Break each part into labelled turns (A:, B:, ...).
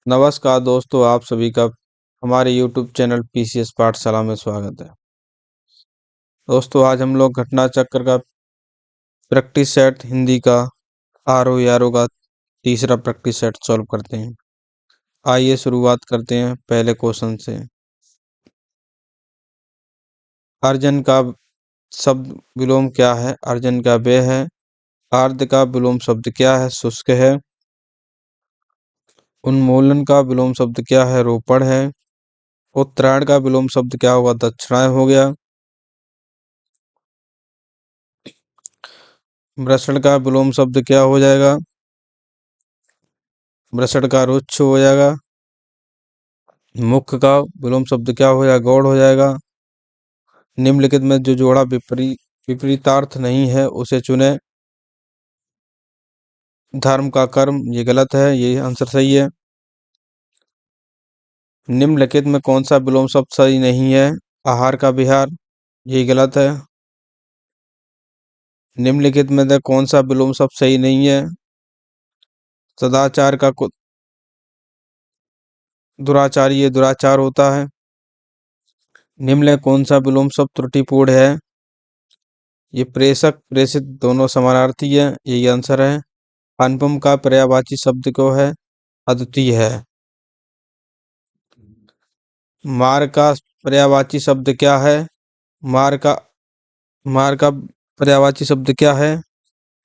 A: नमस्कार दोस्तों, आप सभी का हमारे YouTube चैनल पीसीएस पाठशाला में स्वागत है। दोस्तों, आज हम लोग घटना चक्र का प्रैक्टिस सेट हिंदी का आरओ यारो का तीसरा प्रैक्टिस सेट सॉल्व करते हैं। आइए शुरुआत करते हैं पहले क्वेश्चन से। अर्जन का शब्द विलोम क्या है? अर्जन का व्यय है। आर्द्र का विलोम शब्द क्या है? शुष्क है। उन्मूलन का विलोम शब्द क्या है? रोपण है। उत्तरायण का विलोम शब्द क्या होगा? दक्षिणायन हो गया। वृषण का विलोम शब्द क्या हो जाएगा? वृषण का रुक्ष हो जाएगा। मुख्य का विलोम शब्द क्या हो जाएगा? गौड़ हो जाएगा। निम्नलिखित में जो जोड़ा विपरीतार्थ नहीं है उसे चुने। धर्म का कर्म, ये गलत है, ये आंसर सही है। निम्नलिखित में कौन सा विलोम शब्द सही नहीं है? आहार का विहार, ये गलत है। निम्नलिखित में से कौन सा विलोम शब्द सही नहीं है? सदाचार का दुराचार, ये दुराचार होता है। निम्नलिखित कौन सा विलोम शब्द त्रुटिपूर्ण है? ये प्रेषक प्रेषित दोनों समानार्थी है, यही आंसर है। अनुपम का पर्यायवाची शब्द को है? अद्वितीय है। मार्ग का पर्यायवाची शब्द क्या है? मार्ग का मार्ग का पर्यायवाची शब्द क्या है?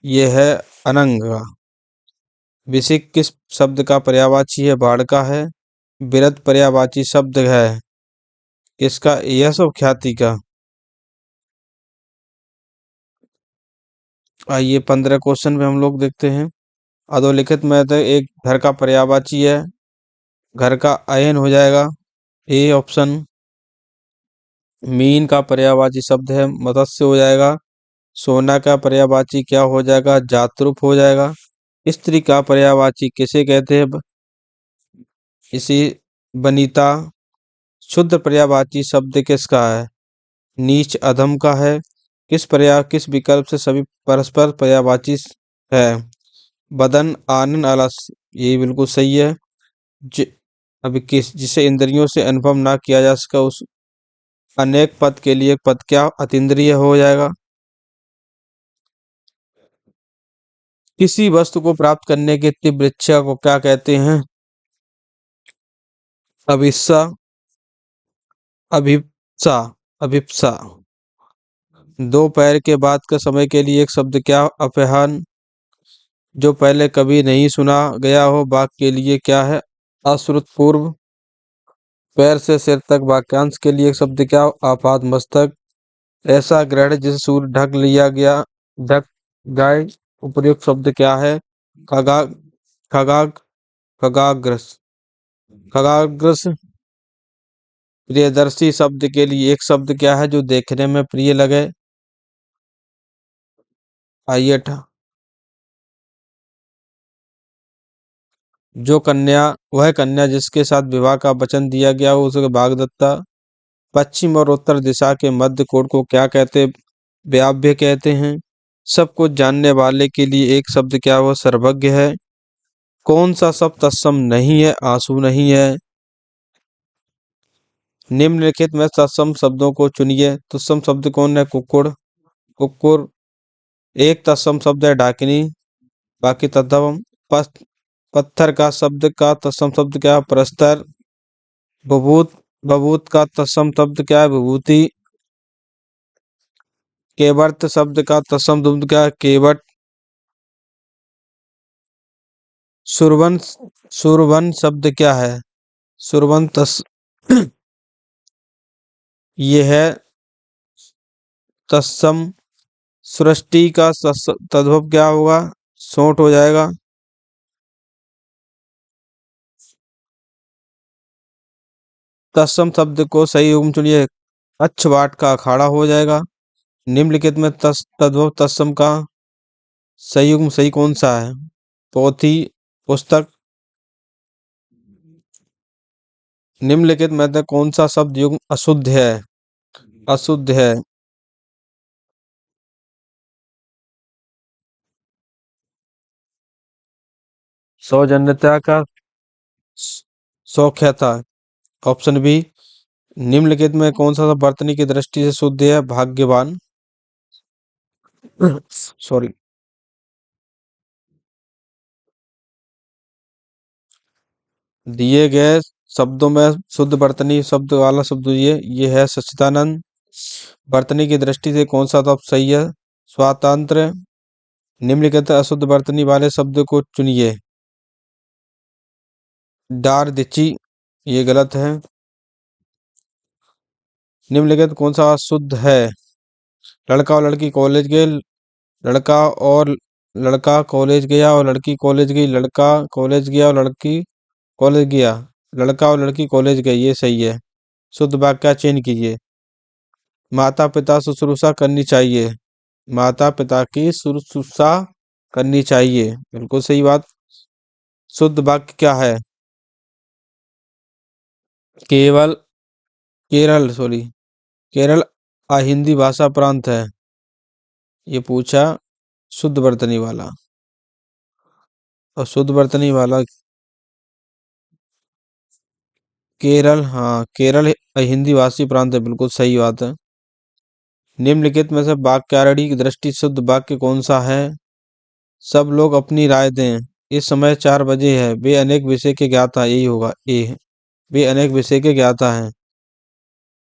A: ये है अनंग का। विसिक किस शब्द का पर्यायवाची है? बाढ़ का है। बिरध पर्यायवाची शब्द है किसका? यश और ख्याति का। आइए 15 क्वेश्चन में हम लोग देखते हैं। अधोलिखित में से एक घर का पर्यायवाची है। घर का अयन हो जाएगा, ए ऑप्शन। मीन का पर्यायवाची शब्द है, मत्स्य हो जाएगा। सोना का पर्यायवाची क्या हो जाएगा? जातरूप हो जाएगा। स्त्री का पर्यायवाची किसे कहते हैं? इसी बनीता। शुद्ध पर्यायवाची शब्द किसका है? नीच अधम का है। किस विकल्प से सभी परस्पर पर्यायवाची है? बदन आनन अलस, ये बिल्कुल सही है। जि, अभी किस जिसे इंद्रियों से अनुभव ना किया जा सका उस अनेक पद के लिए पद क्या अतीन्द्रिय हो जाएगा? किसी वस्तु को प्राप्त करने की तीव्र इच्छा को क्या कहते हैं? अभिप्सा। अभिप्सा। अभिप्सा। दोपहर के बाद का समय के लिए एक शब्द क्या? अपहरण। जो पहले कभी नहीं सुना गया हो वाक्य के लिए क्या है? अश्रुतपूर्व। पैर से सिर तक वाक्यांश के लिए एक शब्द क्या? आपात मस्तक। ऐसा ग्रहण जिसे सूर्य ढक लिया गया, ढक जाए, उपयुक्त शब्द क्या है? खगा खगाग खगाग्रस। खगाग्रस। प्रियदर्शी शब्द के लिए एक शब्द क्या है जो देखने में प्रिय लगे? आइए वह कन्या जिसके साथ विवाह का वचन दिया गया हो उसे वाग्दत्ता। पश्चिम और उत्तर दिशा के मध्य कोण को क्या कहते? व्याव्य कहते हैं। सब कुछ जानने वाले के लिए एक शब्द क्या? वो सर्वज्ञ है। कौन सा शब्द तत्सम नहीं है? आंसू नहीं है। निम्नलिखित में तत्सम शब्दों को चुनिए। तत्सम शब्द कौन है? कुक्कुड़। कुक्कुर। एक तत्सम शब्द है डाकिनी, बाकी तत्सम। पत्थर का शब्द का तत्सम शब्द क्या है? प्रस्तर। बबूत। बबूत का तत्सम शब्द क्या है? विभूति। केवट शब्द का तत्सम शब्द क्या है? केवट। सुरवन। सुरवन शब्द क्या है? सुरवन ये है तत्सम। सृष्टि का तद्भव क्या होगा? सोंठ हो जाएगा। तत्सम शब्द को सही युग्म चुनिए। अच्छवाट का अखाड़ा हो जाएगा। निम्नलिखित में तद्भव तत्सम का सही युग्म सही कौन सा है? पोथी। पुस्तक। निम्नलिखित में से कौन सा शब्द युग्म अशुद्ध है? अशुद्ध है। सौजन्यता का सौख्य था। ऑप्शन बी, निम्नलिखित में कौन सा वर्तनी की दृष्टि से शुद्ध है? भाग्यवान। सॉरी। दिए गए शब्दों में शुद्ध वर्तनी शब्द वाला शब्द ये है सच्चिदानंद। वर्तनी की दृष्टि से कौन सा शब्द सही है? स्वातंत्र। निम्नलिखित अशुद्ध वर्तनी वाले शब्द को चुनिए। डारदिची, ये गलत है। निम्नलिखित कौन सा शुद्ध है? लड़का और लड़की कॉलेज गए। लड़का और लड़का कॉलेज गया और लड़की कॉलेज गई। लड़का कॉलेज गया और लड़की कॉलेज गया। लड़का और लड़की कॉलेज गए, ये सही है। शुद्ध वाक्य का चयन कीजिए। माता पिता शुश्रूषा करनी चाहिए। माता पिता की शुश्रूषा करनी चाहिए, बिल्कुल सही बात। शुद्ध वाक्य क्या है? केवल केरल सॉरी केरल अहिंदी भाषा प्रांत है, ये पूछा शुद्ध वर्तनी वाला। और शुद्ध वर्तनी वाला केरल, हाँ केरल हिंदी भाषी प्रांत है, बिल्कुल सही बात है। निम्नलिखित में से वाक्यारणी की दृष्टि से शुद्ध वाक्य कौन सा है? सब लोग अपनी राय दें। इस समय 4 बजे है। वे अनेक विषय के ज्ञाता, यही होगा ए। वे अनेक विषय के ज्ञाता हैं।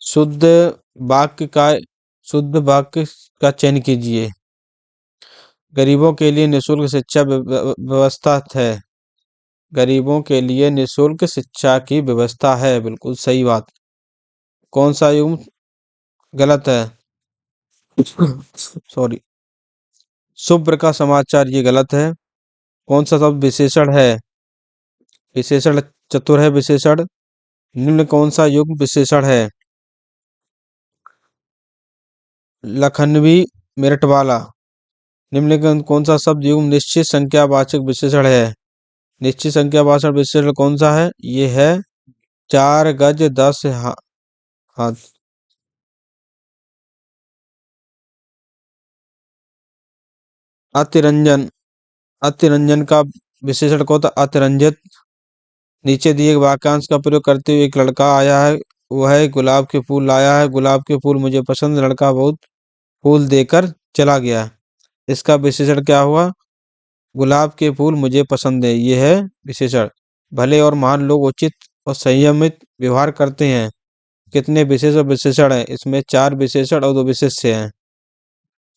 A: शुद्ध वाक्य का शुद्ध वाक्य का चयन कीजिए। गरीबों के लिए निःशुल्क शिक्षा व्यवस्था है। गरीबों के लिए निःशुल्क शिक्षा की व्यवस्था है, बिल्कुल सही बात। कौन सा युग्म गलत है? सॉरी। शुभ्र का समाचार, ये गलत है। कौन सा शब्द विशेषण है? विशेषण चतुर है विशेषण। निम्न कौन सा युग्म विशेषण है? लखनवी, मेरठ वाला। निम्नलिखित कौन सा शब्द युग्म निश्चित संख्यावाचक विशेषण है? निश्चित संख्यावाचक विशेषण कौन सा है? ये है 4 गज 10 हाथ। अतिरंजन। अतिरंजन का विशेषण कौन था? अतिरंजित। नीचे दिए गए वाक्यांश का प्रयोग करते हुए एक लड़का आया है। वह गुलाब के फूल लाया है। गुलाब के फूल मुझे पसंद। लड़का बहुत फूल देकर चला गया। इसका विशेषण क्या हुआ? गुलाब के फूल मुझे पसंद है, ये है विशेषण। भले और महान लोग उचित और संयमित व्यवहार करते हैं। कितने विशेष और विशेषण हैं? इसमें 4 विशेषण और 2 विशेष्य हैं।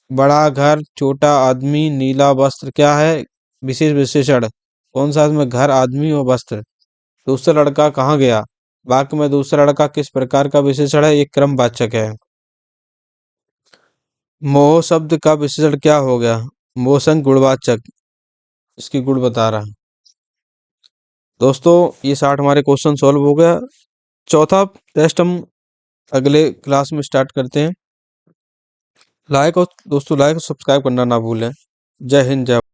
A: बड़ा घर, छोटा आदमी, नीला वस्त्र, क्या है? विशेष विशेषण। कौन सा? इसमें घर, आदमी और वस्त्र। दूसरा लड़का कहाँ गया? वाक्य में दूसरा लड़का किस प्रकार का विशेषण है? एक क्रमवाचक है। मोह शब्द का विशेषण क्या हो गया? मोहसन गुणवाचक, इसकी गुण बता रहा है। दोस्तों, ये 60 हमारे क्वेश्चन सॉल्व हो गया। चौथा टेस्ट हम अगले क्लास में स्टार्ट करते हैं। लाइक और दोस्तों लाइक और सब्सक्राइब करना ना भूलें। जय हिंद, जय